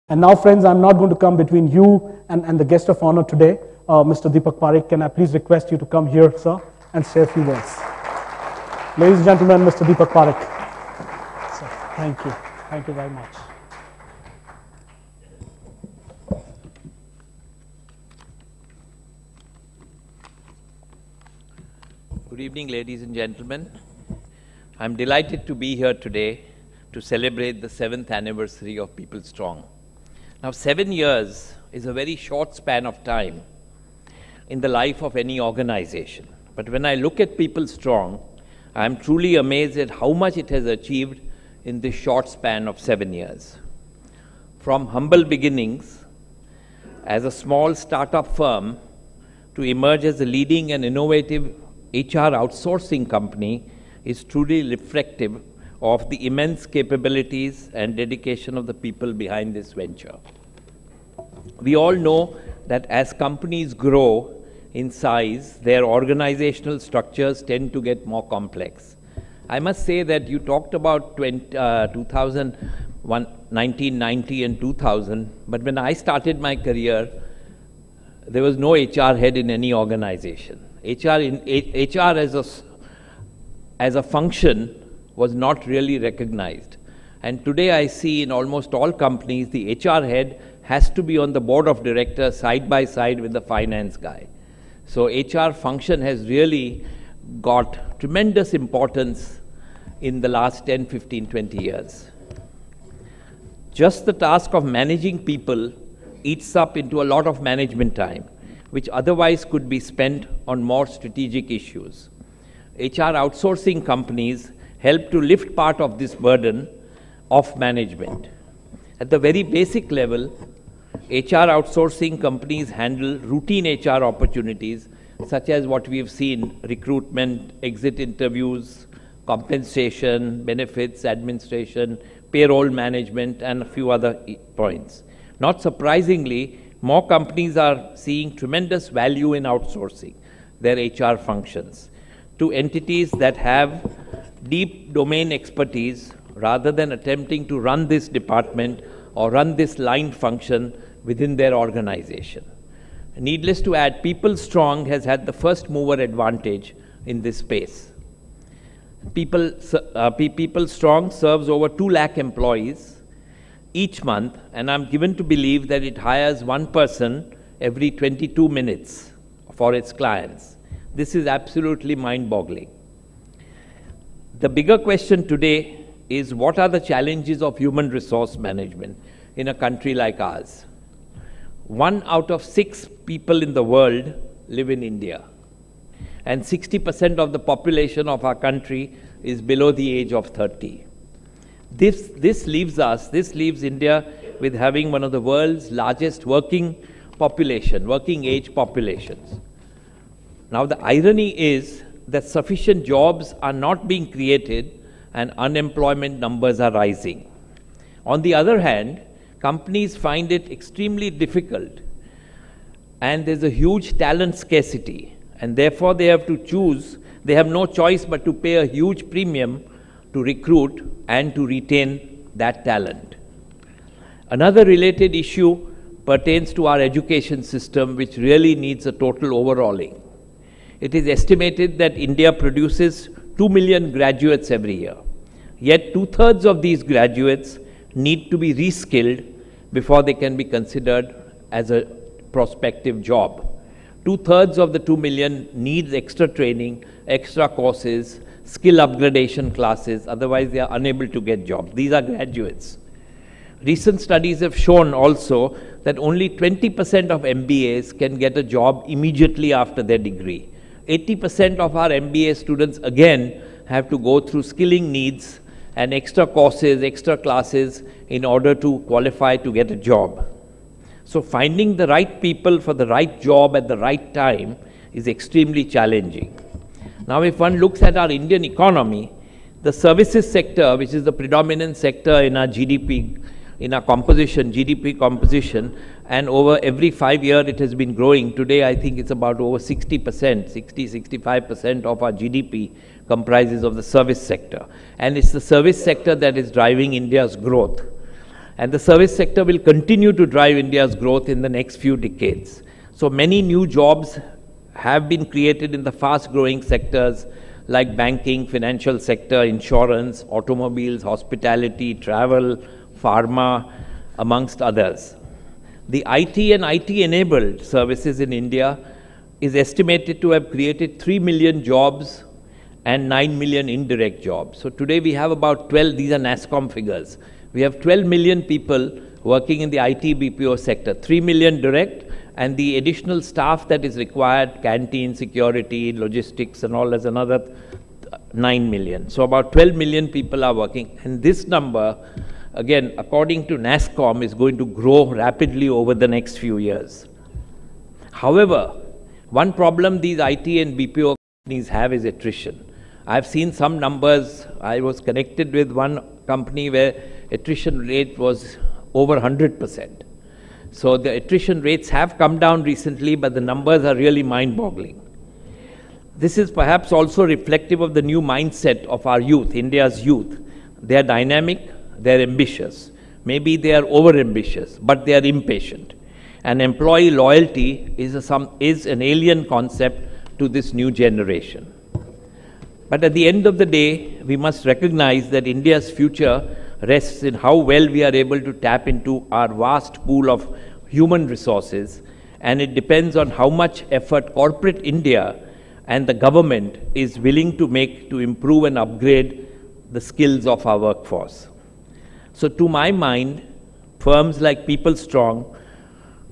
And now, friends, I'm not going to come between you and the guest of honor today, Mr. Deepak Parekh. Can I please request you to come here, sir, and say a few words? Ladies and gentlemen, Mr. Deepak Parekh. Sir, thank you. Thank you very much. Good evening, ladies and gentlemen. I'm delighted to be here today to celebrate the 7th anniversary of PeopleStrong. Now, 7 years is a very short span of time in the life of any organization. But when I look at PeopleStrong, I'm truly amazed at how much it has achieved in this short span of 7 years. From humble beginnings as a small startup firm to emerge as a leading and innovative HR outsourcing company is truly reflective of the immense capabilities and dedication of the people behind this venture. We all know that as companies grow in size, their organizational structures tend to get more complex. I must say that you talked about 1990 and 2000, but when I started my career, there was no HR head in any organization. HR as a function was not really recognized. And today I see in almost all companies, the HR head has to be on the board of directors side by side with the finance guy. So HR function has really got tremendous importance in the last 10, 15, 20 years. Just the task of managing people eats up into a lot of management time, which otherwise could be spent on more strategic issues. HR outsourcing companies help to lift part of this burden of management. At the very basic level, HR outsourcing companies handle routine HR opportunities such as what we have seen: recruitment, exit interviews, compensation, benefits, administration, payroll management, and a few other points. Not surprisingly, more companies are seeing tremendous value in outsourcing their HR functions to entities that have deep domain expertise rather than attempting to run this department or run this line function within their organization. Needless to add, PeopleStrong has had the first mover advantage in this space. PeopleStrong serves over 2 lakh employees each month, and I'm given to believe that it hires one person every 22 minutes for its clients. This is absolutely mind-boggling. The bigger question today is, what are the challenges of human resource management in a country like ours? 1 out of 6 people in the world live in India, and 60% of the population of our country is below the age of 30. This leaves India with having one of the world's largest working age populations. Now, the irony is that sufficient jobs are not being created and unemployment numbers are rising. On the other hand, companies find it extremely difficult, and there's a huge talent scarcity, and therefore they have no choice but to pay a huge premium to recruit and to retain that talent. Another related issue pertains to our education system, which really needs a total overhauling. It is estimated that India produces 2 million graduates every year. Yet 2/3 of these graduates need to be reskilled before they can be considered as a prospective job. 2/3 of the 2 million needs extra training, extra courses, skill upgradation classes, otherwise they are unable to get jobs. These are graduates. Recent studies have shown also that only 20% of MBAs can get a job immediately after their degree. 80% of our MBA students again have to go through skilling needs and extra courses, extra classes in order to qualify to get a job. So finding the right people for the right job at the right time is extremely challenging. Now, if one looks at our Indian economy, the services sector, which is the predominant sector in our GDP, in our GDP composition, and over every 5 years it has been growing. Today, I think it's about over 60%, 65% of our GDP comprises of the service sector. And it's the service sector that is driving India's growth. And the service sector will continue to drive India's growth in the next few decades. So many new jobs have been created in the fast-growing sectors like banking, financial sector, insurance, automobiles, hospitality, travel, pharma, amongst others. The IT and IT-enabled services in India is estimated to have created 3 million jobs and 9 million indirect jobs. So today we have about 12, these are NASSCOM figures. We have 12 million people working in the IT BPO sector, 3 million direct, and the additional staff that is required, canteen, security, logistics and all, is another 9 million. So about 12 million people are working, and this number, again, according to NASSCOM, is going to grow rapidly over the next few years. However, one problem these IT and BPO companies have is attrition. I've seen some numbers. I was connected with one company where attrition rate was over 100%. So the attrition rates have come down recently, but the numbers are really mind-boggling. This is perhaps also reflective of the new mindset of our youth, India's youth. They are dynamic, they are ambitious. Maybe they are over-ambitious, but they are impatient. And employee loyalty is an alien concept to this new generation. But at the end of the day, we must recognize that India's future rests in how well we are able to tap into our vast pool of human resources, and it depends on how much effort corporate India and the government is willing to make to improve and upgrade the skills of our workforce. So to my mind, firms like PeopleStrong,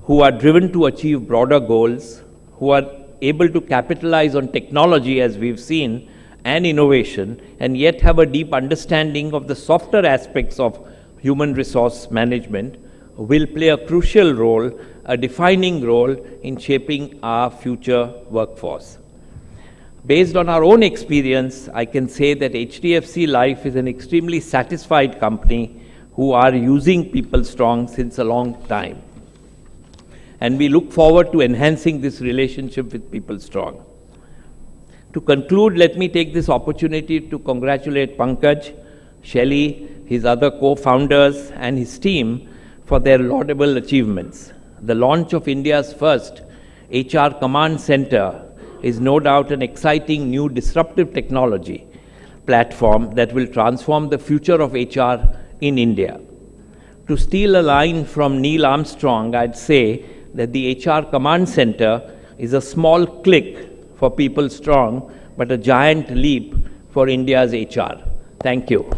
who are driven to achieve broader goals, who are able to capitalize on technology, as we've seen, and innovation, and yet have a deep understanding of the softer aspects of human resource management, will play a crucial role, a defining role in shaping our future workforce. Based on our own experience, I can say that HDFC Life is an extremely satisfied company who are using PeopleStrong since a long time. And we look forward to enhancing this relationship with PeopleStrong. To conclude, let me take this opportunity to congratulate Pankaj, Shelley, his other co-founders, and his team for their laudable achievements. The launch of India's first HR Command Center is no doubt an exciting new disruptive technology platform that will transform the future of HR in India. To steal a line from Neil Armstrong, I'd say that the HR Command Center is a small click for PeopleStrong, but a giant leap for India's HR. Thank you.